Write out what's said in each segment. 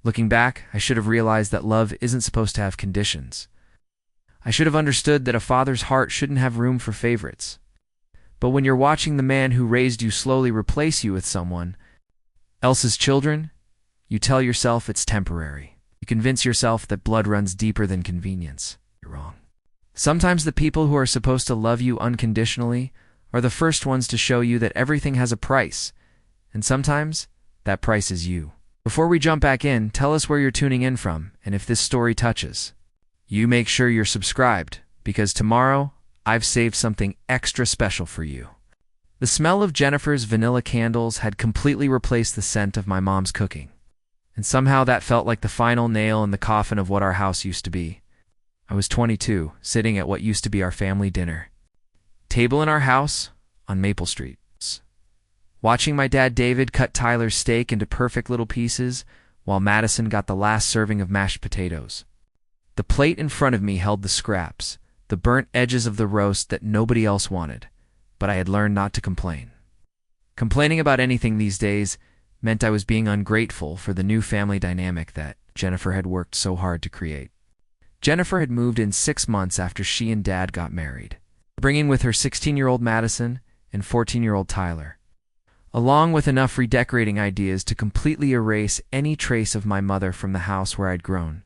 Looking back, I should have realized that love isn't supposed to have conditions. I should have understood that a father's heart shouldn't have room for favorites. But when you're watching the man who raised you slowly replace you with someone else's children, you tell yourself it's temporary. You convince yourself that blood runs deeper than convenience. You're wrong. Sometimes the people who are supposed to love you unconditionally are the first ones to show you that everything has a price, and sometimes that price is you. Before we jump back in, tell us where you're tuning in from, and if this story touches you, make sure you're subscribed, because tomorrow I've saved something extra special for you. The smell of Jennifer's vanilla candles had completely replaced the scent of my mom's cooking, and somehow that felt like the final nail in the coffin of what our house used to be. I was 22, sitting at what used to be our family dinner table in our house on Maple Street, watching my dad David cut Tyler's steak into perfect little pieces while Madison got the last serving of mashed potatoes. The plate in front of me held the scraps, the burnt edges of the roast that nobody else wanted, but I had learned not to complain. Complaining about anything these days meant I was being ungrateful for the new family dynamic that Jennifer had worked so hard to create. Jennifer had moved in 6 months after she and Dad got married, bringing with her 16-year-old Madison and 14-year-old Tyler, along with enough redecorating ideas to completely erase any trace of my mother from the house where I'd grown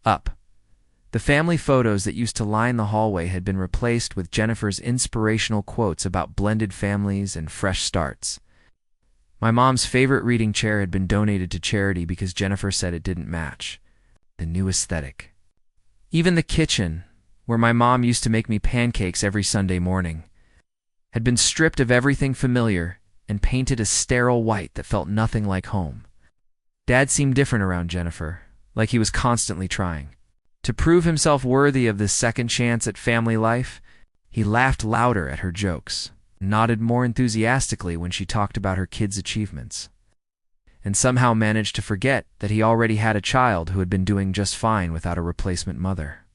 up. The family photos that used to line the hallway had been replaced with Jennifer's inspirational quotes about blended families and fresh starts. My mom's favorite reading chair had been donated to charity because Jennifer said it didn't match the new aesthetic. Even the kitchen, where my mom used to make me pancakes every Sunday morning, had been stripped of everything familiar and painted a sterile white that felt nothing like home. Dad seemed different around Jennifer, like he was constantly trying to prove himself worthy of this second chance at family life. He laughed louder at her jokes, nodded more enthusiastically when she talked about her kids' achievements, and somehow managed to forget that he already had a child who had been doing just fine without a replacement mother.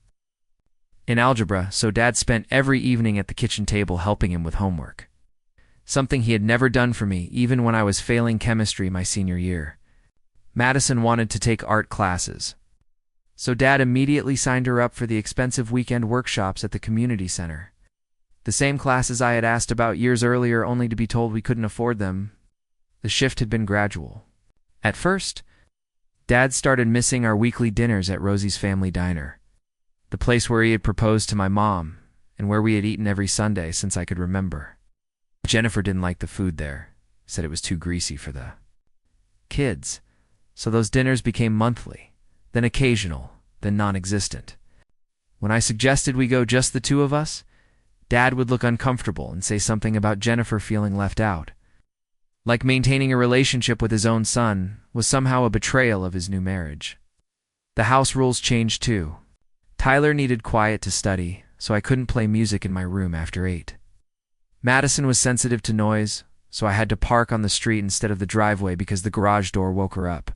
In algebra, so Dad spent every evening at the kitchen table helping him with homework, something he had never done for me even when I was failing chemistry my senior year. Madison wanted to take art classes, so Dad immediately signed her up for the expensive weekend workshops at the community center. The same classes I had asked about years earlier only to be told we couldn't afford them. The shift had been gradual. At first, Dad started missing our weekly dinners at Rosie's family diner, the place where he had proposed to my mom and where we had eaten every Sunday since I could remember. Jennifer didn't like the food there, said it was too greasy for the kids, so those dinners became monthly, then occasional, then non-existent. When I suggested we go just the two of us, Dad would look uncomfortable and say something about Jennifer feeling left out, like maintaining a relationship with his own son was somehow a betrayal of his new marriage. The house rules changed too. Tyler needed quiet to study, so I couldn't play music in my room after 8. Madison was sensitive to noise, so I had to park on the street instead of the driveway because the garage door woke her up.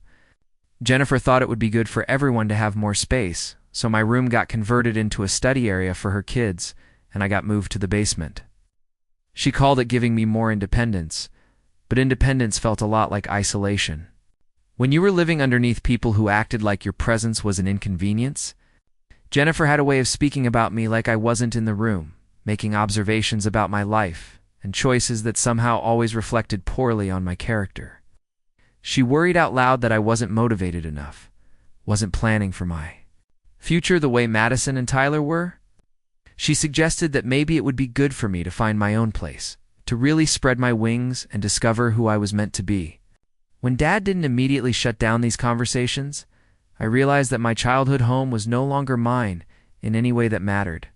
Jennifer thought it would be good for everyone to have more space, so my room got converted into a study area for her kids, and I got moved to the basement. She called it giving me more independence, but independence felt a lot like isolation. When you were living underneath people who acted like your presence was an inconvenience, Jennifer had a way of speaking about me like I wasn't in the room, making observations about my life and choices that somehow always reflected poorly on my character. She worried out loud that I wasn't motivated enough, wasn't planning for my future the way Madison and Tyler were. She suggested that maybe it would be good for me to find my own place, to really spread my wings and discover who I was meant to be. When Dad didn't immediately shut down these conversations, I realized that my childhood home was no longer mine in any way that mattered.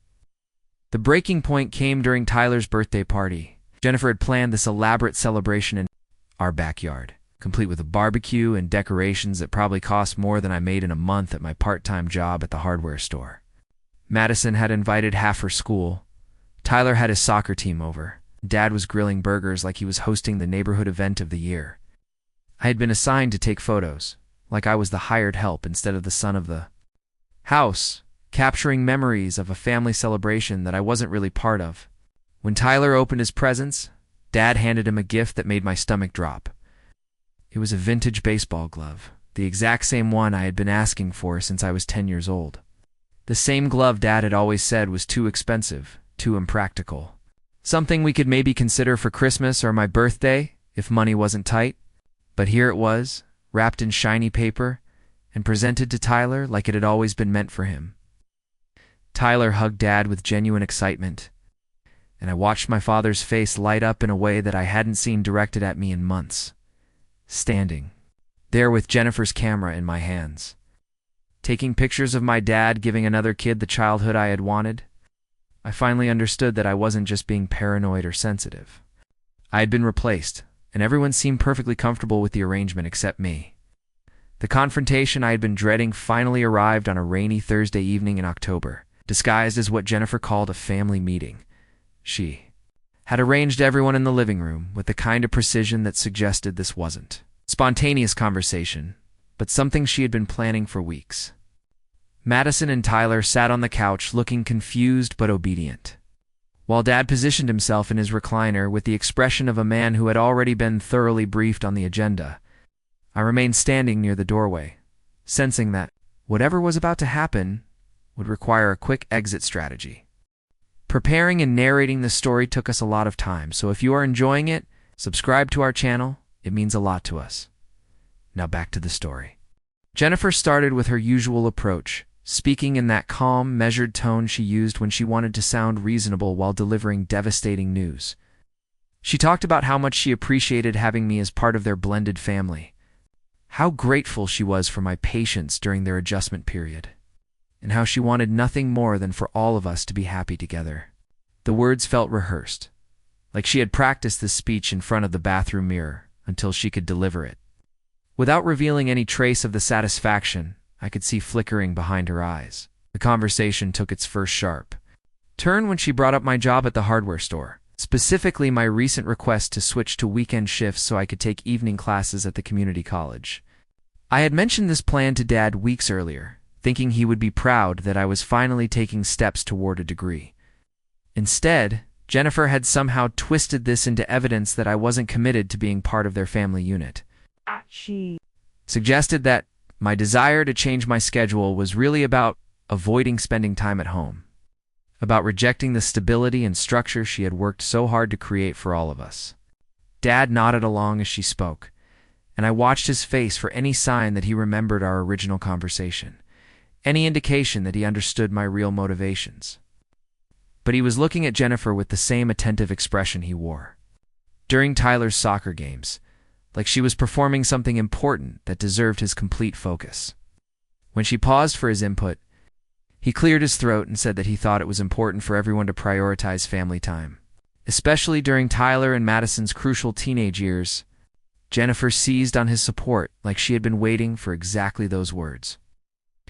The breaking point came during Tyler's birthday party. Jennifer had planned this elaborate celebration in our backyard, complete with a barbecue and decorations that probably cost more than I made in a month at my part-time job at the hardware store. Madison had invited half her school. Tyler had his soccer team over. Dad was grilling burgers like he was hosting the neighborhood event of the year. I had been assigned to take photos, like I was the hired help instead of the son of the house, capturing memories of a family celebration that I wasn't really part of. When Tyler opened his presents, Dad handed him a gift that made my stomach drop. It was a vintage baseball glove, the exact same one I had been asking for since I was 10 years old. The same glove Dad had always said was too expensive, too impractical. Something we could maybe consider for Christmas or my birthday, if money wasn't tight. But here it was, wrapped in shiny paper, and presented to Tyler like it had always been meant for him. Tyler hugged Dad with genuine excitement, and I watched my father's face light up in a way that I hadn't seen directed at me in months. Standing there with Jennifer's camera in my hands, taking pictures of my dad giving another kid the childhood I had wanted, I finally understood that I wasn't just being paranoid or sensitive. I had been replaced, and everyone seemed perfectly comfortable with the arrangement except me. The confrontation I had been dreading finally arrived on a rainy Thursday evening in October, disguised as what Jennifer called a family meeting. She had arranged everyone in the living room with the kind of precision that suggested this wasn't spontaneous conversation, but something she had been planning for weeks. Madison and Tyler sat on the couch looking confused but obedient, while Dad positioned himself in his recliner with the expression of a man who had already been thoroughly briefed on the agenda. I remained standing near the doorway, sensing that whatever was about to happen would require a quick exit strategy. Preparing and narrating this story took us a lot of time, so if you are enjoying it, subscribe to our channel. It means a lot to us. Now back to the story. Jennifer started with her usual approach, speaking in that calm, measured tone she used when she wanted to sound reasonable while delivering devastating news. She talked about how much she appreciated having me as part of their blended family, how grateful she was for my patience during their adjustment period, and how she wanted nothing more than for all of us to be happy together. The words felt rehearsed, like she had practiced this speech in front of the bathroom mirror until she could deliver it. Without revealing any trace of the satisfaction I could see flickering behind her eyes, the conversation took its first sharp turn when she brought up my job at the hardware store, specifically my recent request to switch to weekend shifts so I could take evening classes at the community college. I had mentioned this plan to Dad weeks earlier, thinking he would be proud that I was finally taking steps toward a degree. Instead, Jennifer had somehow twisted this into evidence that I wasn't committed to being part of their family unit. She suggested that my desire to change my schedule was really about avoiding spending time at home, about rejecting the stability and structure she had worked so hard to create for all of us. Dad nodded along as she spoke, and I watched his face for any sign that he remembered our original conversation, any indication that he understood my real motivations. But he was looking at Jennifer with the same attentive expression he wore during Tyler's soccer games, like she was performing something important that deserved his complete focus. When she paused for his input, he cleared his throat and said that he thought it was important for everyone to prioritize family time, especially during Tyler and Madison's crucial teenage years. Jennifer seized on his support like she had been waiting for exactly those words.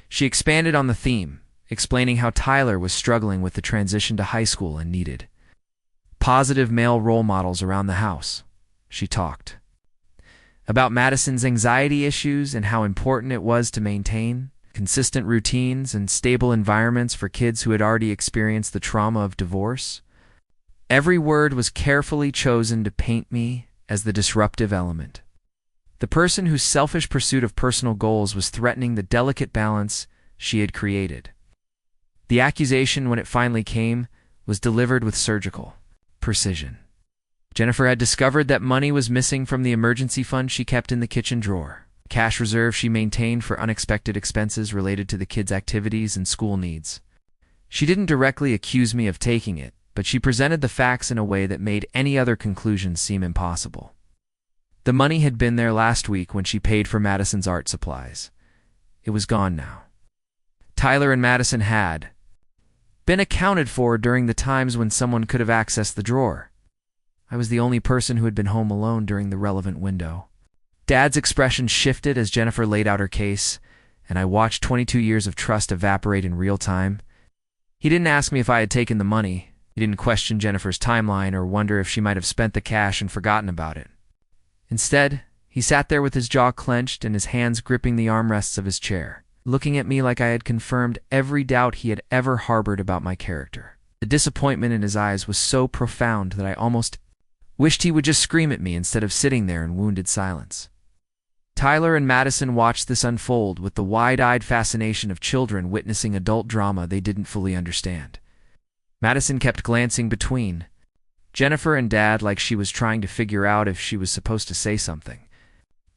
She expanded on the theme, explaining how Tyler was struggling with the transition to high school and needed positive male role models around the house. She talked about Madison's anxiety issues and how important it was to maintain consistent routines and stable environments for kids who had already experienced the trauma of divorce. Every word was carefully chosen to paint me as the disruptive element, the person whose selfish pursuit of personal goals was threatening the delicate balance she had created. The accusation, when it finally came, was delivered with surgical precision. Jennifer had discovered that money was missing from the emergency fund she kept in the kitchen drawer, cash reserve she maintained for unexpected expenses related to the kids' activities and school needs. She didn't directly accuse me of taking it, but she presented the facts in a way that made any other conclusion seem impossible. The money had been there last week when she paid for Madison's art supplies. It was gone now. Tyler and Madison had been accounted for during the times when someone could have accessed the drawer. I was the only person who had been home alone during the relevant window. Dad's expression shifted as Jennifer laid out her case, and I watched 22 years of trust evaporate in real time. He didn't ask me if I had taken the money. He didn't question Jennifer's timeline or wonder if she might have spent the cash and forgotten about it. Instead, he sat there with his jaw clenched and his hands gripping the armrests of his chair, looking at me like I had confirmed every doubt he had ever harbored about my character. The disappointment in his eyes was so profound that I almost wished he would just scream at me instead of sitting there in wounded silence. Tyler and Madison watched this unfold with the wide-eyed fascination of children witnessing adult drama they didn't fully understand. Madison kept glancing between Jennifer and Dad like she was trying to figure out if she was supposed to say something.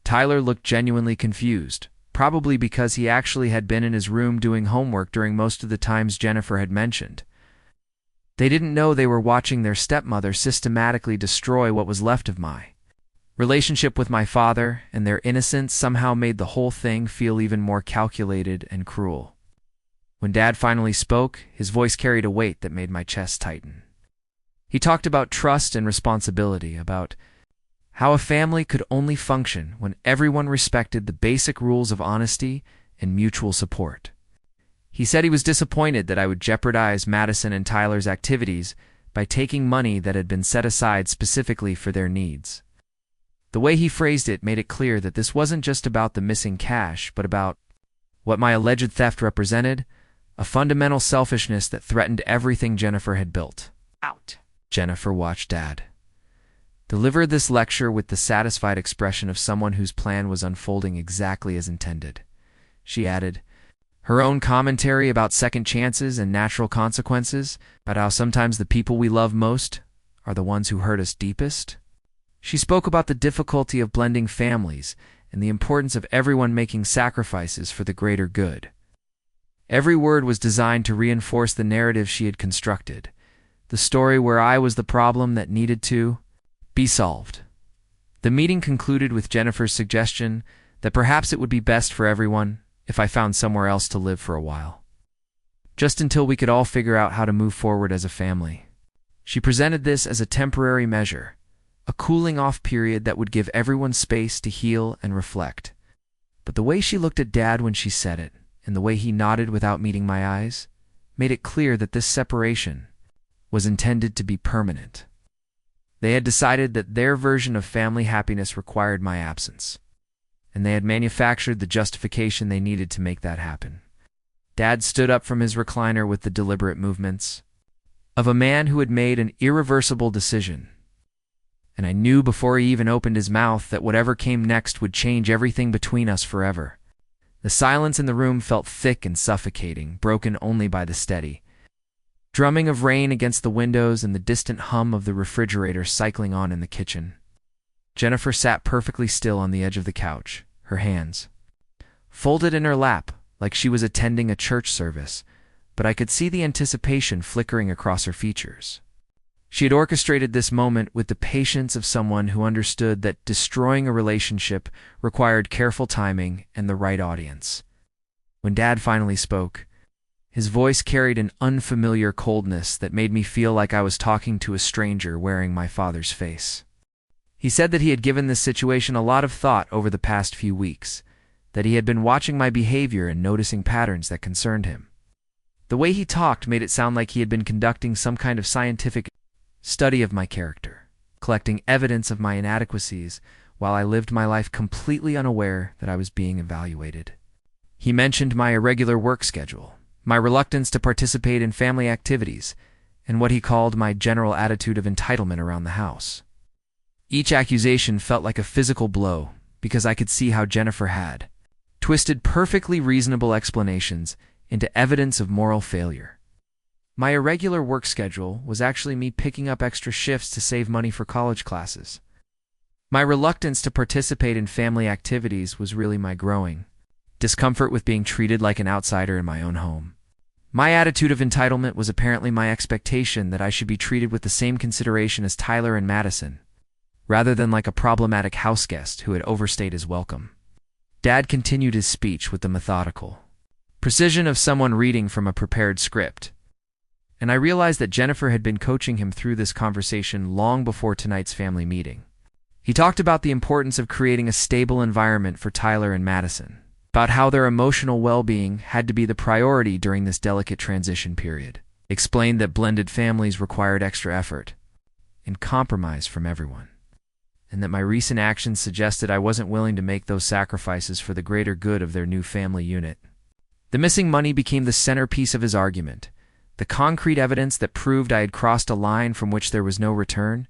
Tyler looked genuinely confused, probably because he actually had been in his room doing homework during most of the times Jennifer had mentioned. They didn't know they were watching their stepmother systematically destroy what was left of my relationship with my father, and their innocence somehow made the whole thing feel even more calculated and cruel. When Dad finally spoke, his voice carried a weight that made my chest tighten. He talked about trust and responsibility, about how a family could only function when everyone respected the basic rules of honesty and mutual support. He said he was disappointed that I would jeopardize Madison and Tyler's activities by taking money that had been set aside specifically for their needs. The way he phrased it made it clear that this wasn't just about the missing cash, but about what my alleged theft represented, a fundamental selfishness that threatened everything Jennifer had built. Out. Jennifer watched Dad deliver this lecture with the satisfied expression of someone whose plan was unfolding exactly as intended. She added her own commentary about second chances and natural consequences, about how sometimes the people we love most are the ones who hurt us deepest. She spoke about the difficulty of blending families and the importance of everyone making sacrifices for the greater good. Every word was designed to reinforce the narrative she had constructed, the story where I was the problem that needed to be solved. The meeting concluded with Jennifer's suggestion that perhaps it would be best for everyone if I found somewhere else to live for a while, just until we could all figure out how to move forward as a family. She presented this as a temporary measure, a cooling-off period that would give everyone space to heal and reflect. But the way she looked at Dad when she said it, and the way he nodded without meeting my eyes, made it clear that this separation was intended to be permanent. They had decided that their version of family happiness required my absence, and they had manufactured the justification they needed to make that happen. Dad stood up from his recliner with the deliberate movements of a man who had made an irreversible decision, and I knew before he even opened his mouth that whatever came next would change everything between us forever. The silence in the room felt thick and suffocating, broken only by the steady drumming of rain against the windows and the distant hum of the refrigerator cycling on in the kitchen. Jennifer sat perfectly still on the edge of the couch, her hands folded in her lap like she was attending a church service, but I could see the anticipation flickering across her features. She had orchestrated this moment with the patience of someone who understood that destroying a relationship required careful timing and the right audience. When Dad finally spoke, his voice carried an unfamiliar coldness that made me feel like I was talking to a stranger wearing my father's face. He said that he had given this situation a lot of thought over the past few weeks, that he had been watching my behavior and noticing patterns that concerned him. The way he talked made it sound like he had been conducting some kind of scientific study of my character, collecting evidence of my inadequacies while I lived my life completely unaware that I was being evaluated. He mentioned my irregular work schedule, my reluctance to participate in family activities, and what he called my general attitude of entitlement around the house. Each accusation felt like a physical blow because I could see how Jennifer had twisted perfectly reasonable explanations into evidence of moral failure. My irregular work schedule was actually me picking up extra shifts to save money for college classes. My reluctance to participate in family activities was really my growing discomfort with being treated like an outsider in my own home. My attitude of entitlement was apparently my expectation that I should be treated with the same consideration as Tyler and Madison, rather than like a problematic house guest who had overstayed his welcome. Dad continued his speech with the methodical precision of someone reading from a prepared script, and I realized that Jennifer had been coaching him through this conversation long before tonight's family meeting. He talked about the importance of creating a stable environment for Tyler and Madison, about how their emotional well-being had to be the priority during this delicate transition period, explained that blended families required extra effort and compromise from everyone, and that my recent actions suggested I wasn't willing to make those sacrifices for the greater good of their new family unit. The missing money became the centerpiece of his argument, the concrete evidence that proved I had crossed a line from which there was no return.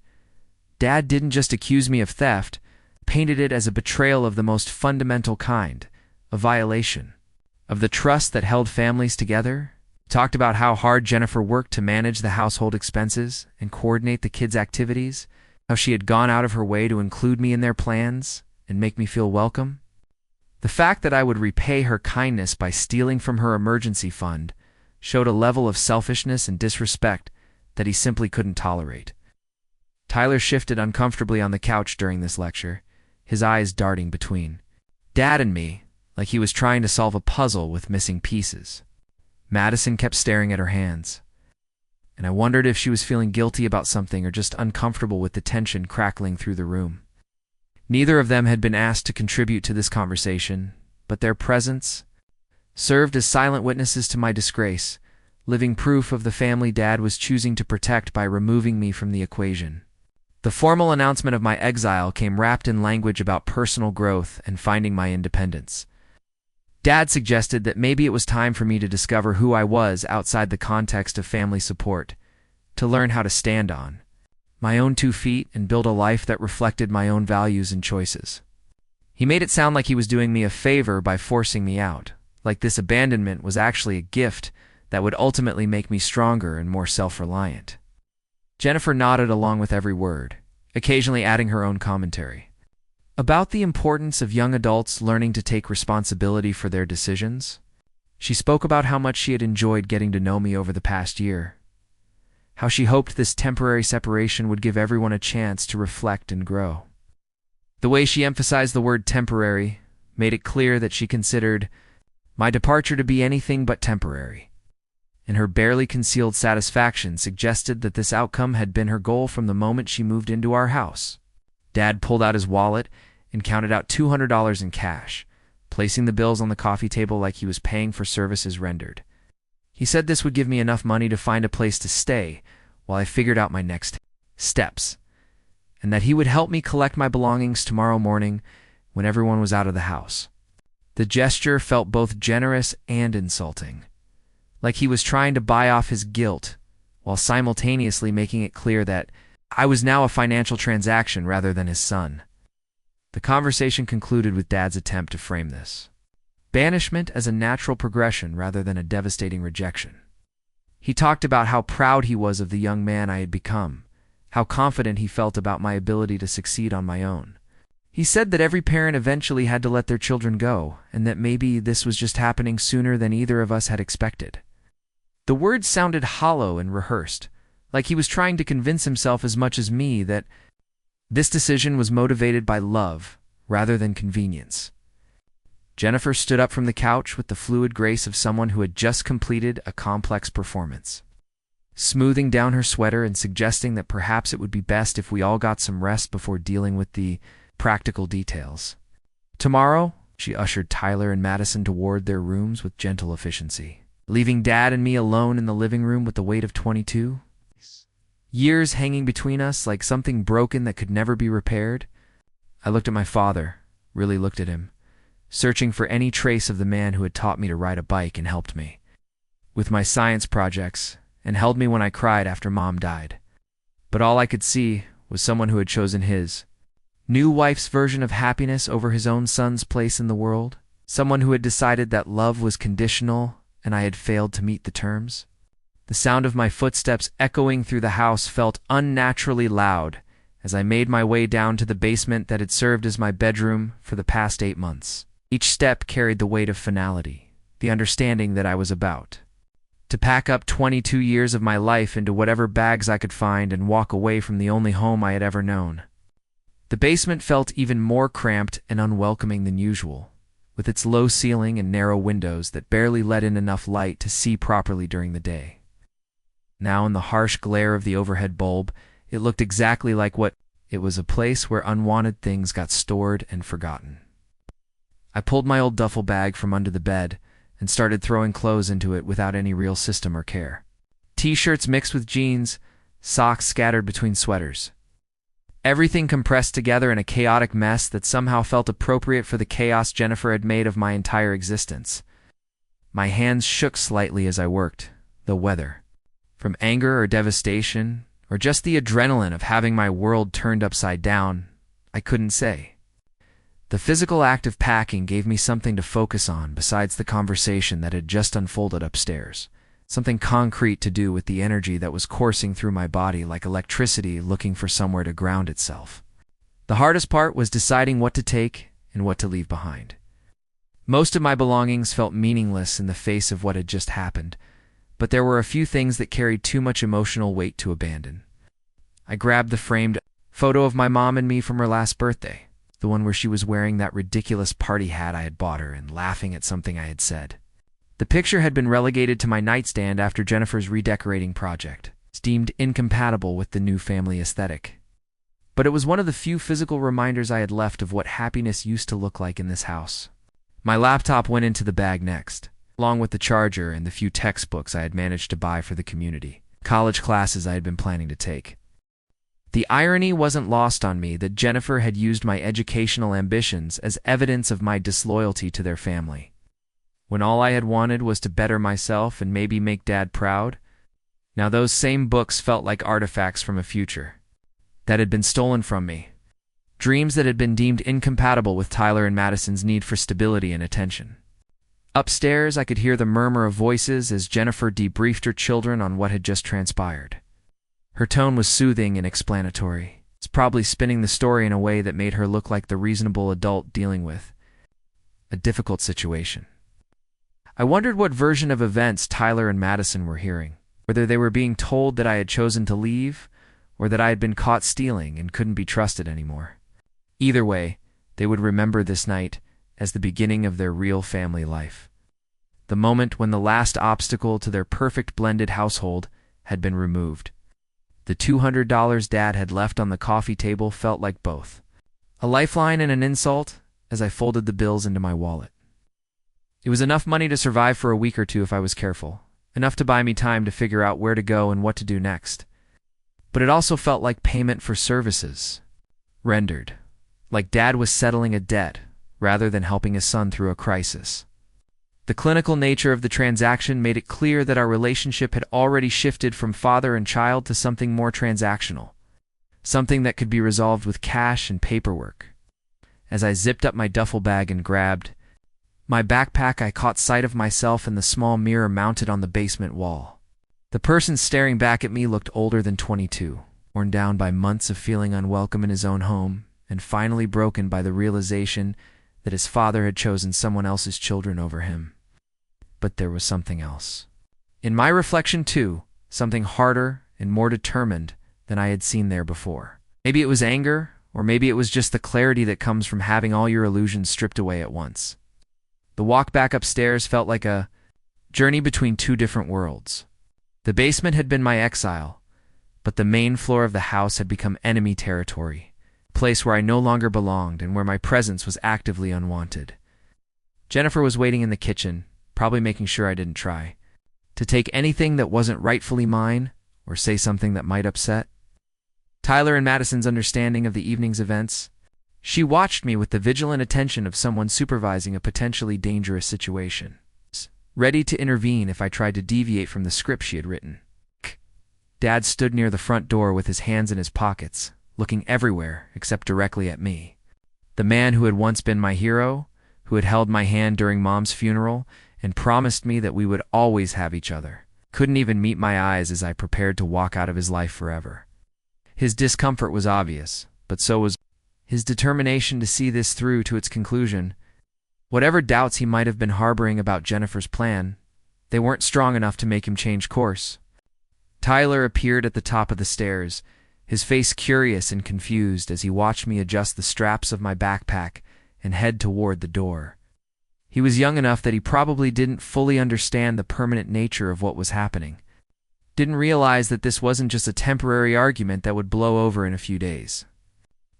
Dad didn't just accuse me of theft, painted it as a betrayal of the most fundamental kind, a violation of the trust that held families together. Talked about how hard Jennifer worked to manage the household expenses and coordinate the kids' activities, how she had gone out of her way to include me in their plans and make me feel welcome. The fact that I would repay her kindness by stealing from her emergency fund showed a level of selfishness and disrespect that he simply couldn't tolerate. Tyler shifted uncomfortably on the couch during this lecture, his eyes darting between Dad and me, like he was trying to solve a puzzle with missing pieces. Madison kept staring at her hands, and I wondered if she was feeling guilty about something or just uncomfortable with the tension crackling through the room. Neither of them had been asked to contribute to this conversation, but their presence served as silent witnesses to my disgrace, living proof of the family Dad was choosing to protect by removing me from the equation. The formal announcement of my exile came wrapped in language about personal growth and finding my independence. Dad suggested that maybe it was time for me to discover who I was outside the context of family support, to learn how to stand on my own 2 feet and build a life that reflected my own values and choices. He made it sound like he was doing me a favor by forcing me out, like this abandonment was actually a gift that would ultimately make me stronger and more self-reliant. Jennifer nodded along with every word, occasionally adding her own commentary about the importance of young adults learning to take responsibility for their decisions. She spoke about how much she had enjoyed getting to know me over the past year, how she hoped this temporary separation would give everyone a chance to reflect and grow. The way she emphasized the word temporary made it clear that she considered my departure to be anything but temporary, and her barely concealed satisfaction suggested that this outcome had been her goal from the moment she moved into our house. Dad pulled out his wallet and counted out $200 in cash, placing the bills on the coffee table like he was paying for services rendered. He said this would give me enough money to find a place to stay while I figured out my next steps, and that he would help me collect my belongings tomorrow morning when everyone was out of the house. The gesture felt both generous and insulting, like he was trying to buy off his guilt while simultaneously making it clear that I was now a financial transaction rather than his son. The conversation concluded with Dad's attempt to frame this banishment as a natural progression rather than a devastating rejection. He talked about how proud he was of the young man I had become, how confident he felt about my ability to succeed on my own. He said that every parent eventually had to let their children go, and that maybe this was just happening sooner than either of us had expected. The words sounded hollow and rehearsed, like he was trying to convince himself as much as me that this decision was motivated by love rather than convenience. Jennifer stood up from the couch with the fluid grace of someone who had just completed a complex performance, smoothing down her sweater and suggesting that perhaps it would be best if we all got some rest before dealing with the practical details. Tomorrow, she ushered Tyler and Madison toward their rooms with gentle efficiency, leaving Dad and me alone in the living room with the weight of 22 years hanging between us like something broken that could never be repaired. I looked at my father, really looked at him, searching for any trace of the man who had taught me to ride a bike and helped me with my science projects and held me when I cried after Mom died. But all I could see was someone who had chosen his new wife's version of happiness over his own son's place in the world, someone who had decided that love was conditional and I had failed to meet the terms. The sound of my footsteps echoing through the house felt unnaturally loud as I made my way down to the basement that had served as my bedroom for the past 8 months. Each step carried the weight of finality, the understanding that I was about to pack up 22 years of my life into whatever bags I could find and walk away from the only home I had ever known. The basement felt even more cramped and unwelcoming than usual, with its low ceiling and narrow windows that barely let in enough light to see properly during the day. Now in the harsh glare of the overhead bulb, it looked exactly like what it was, a place where unwanted things got stored and forgotten. I pulled my old duffel bag from under the bed and started throwing clothes into it without any real system or care. T-shirts mixed with jeans, socks scattered between sweaters. Everything compressed together in a chaotic mess that somehow felt appropriate for the chaos Jennifer had made of my entire existence. My hands shook slightly as I worked, though whether from anger or devastation, or just the adrenaline of having my world turned upside down, I couldn't say. The physical act of packing gave me something to focus on besides the conversation that had just unfolded upstairs, something concrete to do with the energy that was coursing through my body like electricity looking for somewhere to ground itself. The hardest part was deciding what to take and what to leave behind. Most of my belongings felt meaningless in the face of what had just happened, but there were a few things that carried too much emotional weight to abandon. I grabbed the framed photo of my mom and me from her last birthday, the one where she was wearing that ridiculous party hat I had bought her and laughing at something I had said. The picture had been relegated to my nightstand after Jennifer's redecorating project. It's deemed incompatible with the new family aesthetic. But it was one of the few physical reminders I had left of what happiness used to look like in this house. My laptop went into the bag next, along with the charger and the few textbooks I had managed to buy for the community, college classes I had been planning to take. The irony wasn't lost on me that Jennifer had used my educational ambitions as evidence of my disloyalty to their family. When all I had wanted was to better myself and maybe make Dad proud, now those same books felt like artifacts from a future that had been stolen from me. Dreams that had been deemed incompatible with Tyler and Madison's need for stability and attention. Upstairs, I could hear the murmur of voices as Jennifer debriefed her children on what had just transpired. Her tone was soothing and explanatory. It's probably spinning the story in a way that made her look like the reasonable adult dealing with a difficult situation. I wondered what version of events Tyler and Madison were hearing, whether they were being told that I had chosen to leave, or that I had been caught stealing and couldn't be trusted anymore. Either way, they would remember this night as the beginning of their real family life. The moment when the last obstacle to their perfect blended household had been removed. The $200 Dad had left on the coffee table felt like both a lifeline and an insult as I folded the bills into my wallet. It was enough money to survive for a week or two if I was careful, enough to buy me time to figure out where to go and what to do next. But it also felt like payment for services rendered, like Dad was settling a debt rather than helping his son through a crisis. The clinical nature of the transaction made it clear that our relationship had already shifted from father and child to something more transactional, something that could be resolved with cash and paperwork. As I zipped up my duffel bag and grabbed my backpack, I caught sight of myself in the small mirror mounted on the basement wall. The person staring back at me looked older than 22, worn down by months of feeling unwelcome in his own home, and finally broken by the realization that his father had chosen someone else's children over him. But there was something else. In my reflection, too, something harder and more determined than I had seen there before. Maybe it was anger, or maybe it was just the clarity that comes from having all your illusions stripped away at once. The walk back upstairs felt like a journey between two different worlds. The basement had been my exile, but the main floor of the house had become enemy territory, a place where I no longer belonged and where my presence was actively unwanted. Jennifer was waiting in the kitchen, probably making sure I didn't try to take anything that wasn't rightfully mine or say something that might upset Tyler and Madison's understanding of the evening's events. She watched me with the vigilant attention of someone supervising a potentially dangerous situation, ready to intervene if I tried to deviate from the script she had written. Dad stood near the front door with his hands in his pockets, looking everywhere except directly at me. The man who had once been my hero, who had held my hand during Mom's funeral and promised me that we would always have each other, couldn't even meet my eyes as I prepared to walk out of his life forever. His discomfort was obvious, but so was his determination to see this through to its conclusion. Whatever doubts he might have been harboring about Jennifer's plan, they weren't strong enough to make him change course. Tyler appeared at the top of the stairs, his face curious and confused as he watched me adjust the straps of my backpack and head toward the door. He was young enough that he probably didn't fully understand the permanent nature of what was happening. Didn't realize that this wasn't just a temporary argument that would blow over in a few days.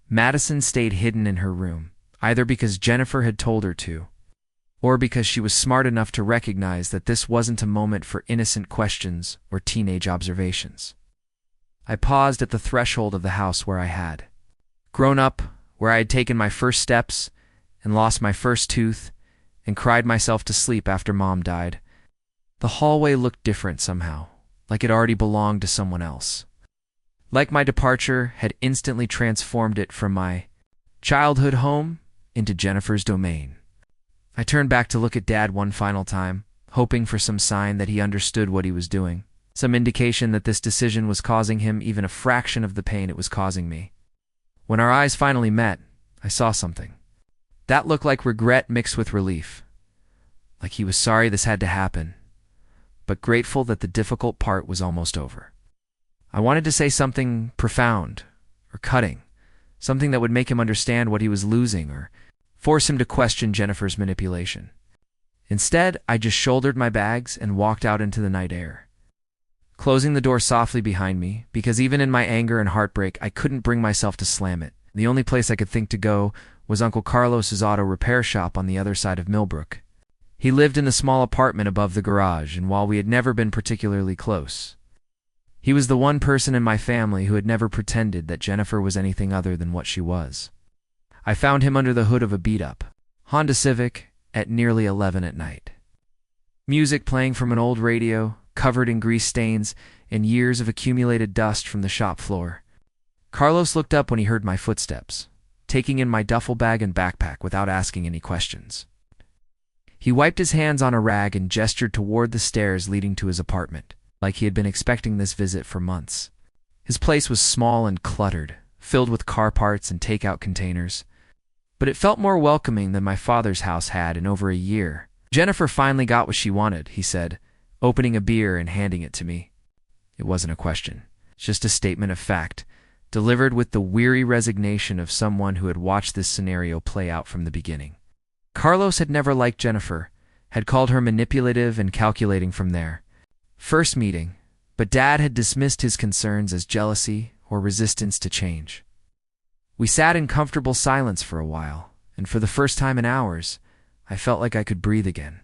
Madison stayed hidden in her room, either because Jennifer had told her to, or because she was smart enough to recognize that this wasn't a moment for innocent questions or teenage observations. I paused at the threshold of the house where I had grown up, where I had taken my first steps and lost my first tooth and cried myself to sleep after Mom died. The hallway looked different somehow, like it already belonged to someone else. Like my departure had instantly transformed it from my childhood home into Jennifer's domain. I turned back to look at Dad one final time, hoping for some sign that he understood what he was doing, some indication that this decision was causing him even a fraction of the pain it was causing me. When our eyes finally met, I saw something. That looked like regret mixed with relief. Like he was sorry this had to happen, but grateful that the difficult part was almost over. I wanted to say something profound or cutting, something that would make him understand what he was losing or force him to question Jennifer's manipulation. Instead, I just shouldered my bags and walked out into the night air, closing the door softly behind me, because even in my anger and heartbreak, I couldn't bring myself to slam it. The only place I could think to go was Uncle Carlos's auto repair shop on the other side of Millbrook. He lived in the small apartment above the garage, and while we had never been particularly close, he was the one person in my family who had never pretended that Jennifer was anything other than what she was. I found him under the hood of a beat-up Honda Civic at nearly 11 at night. Music playing from an old radio, covered in grease stains and years of accumulated dust from the shop floor. Carlos looked up when he heard my footsteps, taking in my duffel bag and backpack without asking any questions. He wiped his hands on a rag and gestured toward the stairs leading to his apartment, like he had been expecting this visit for months. His place was small and cluttered, filled with car parts and takeout containers, but it felt more welcoming than my father's house had in over a year. Jennifer finally got what she wanted, he said, opening a beer and handing it to me. It wasn't a question, just a statement of fact, delivered with the weary resignation of someone who had watched this scenario play out from the beginning. Carlos had never liked Jennifer, had called her manipulative and calculating from their first meeting, but Dad had dismissed his concerns as jealousy or resistance to change. We sat in comfortable silence for a while, and for the first time in hours, I felt like I could breathe again.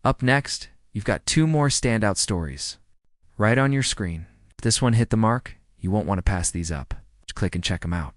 Up next, you've got two more standout stories, right on your screen. If this one hit the mark, you won't want to pass these up. Just click and check them out.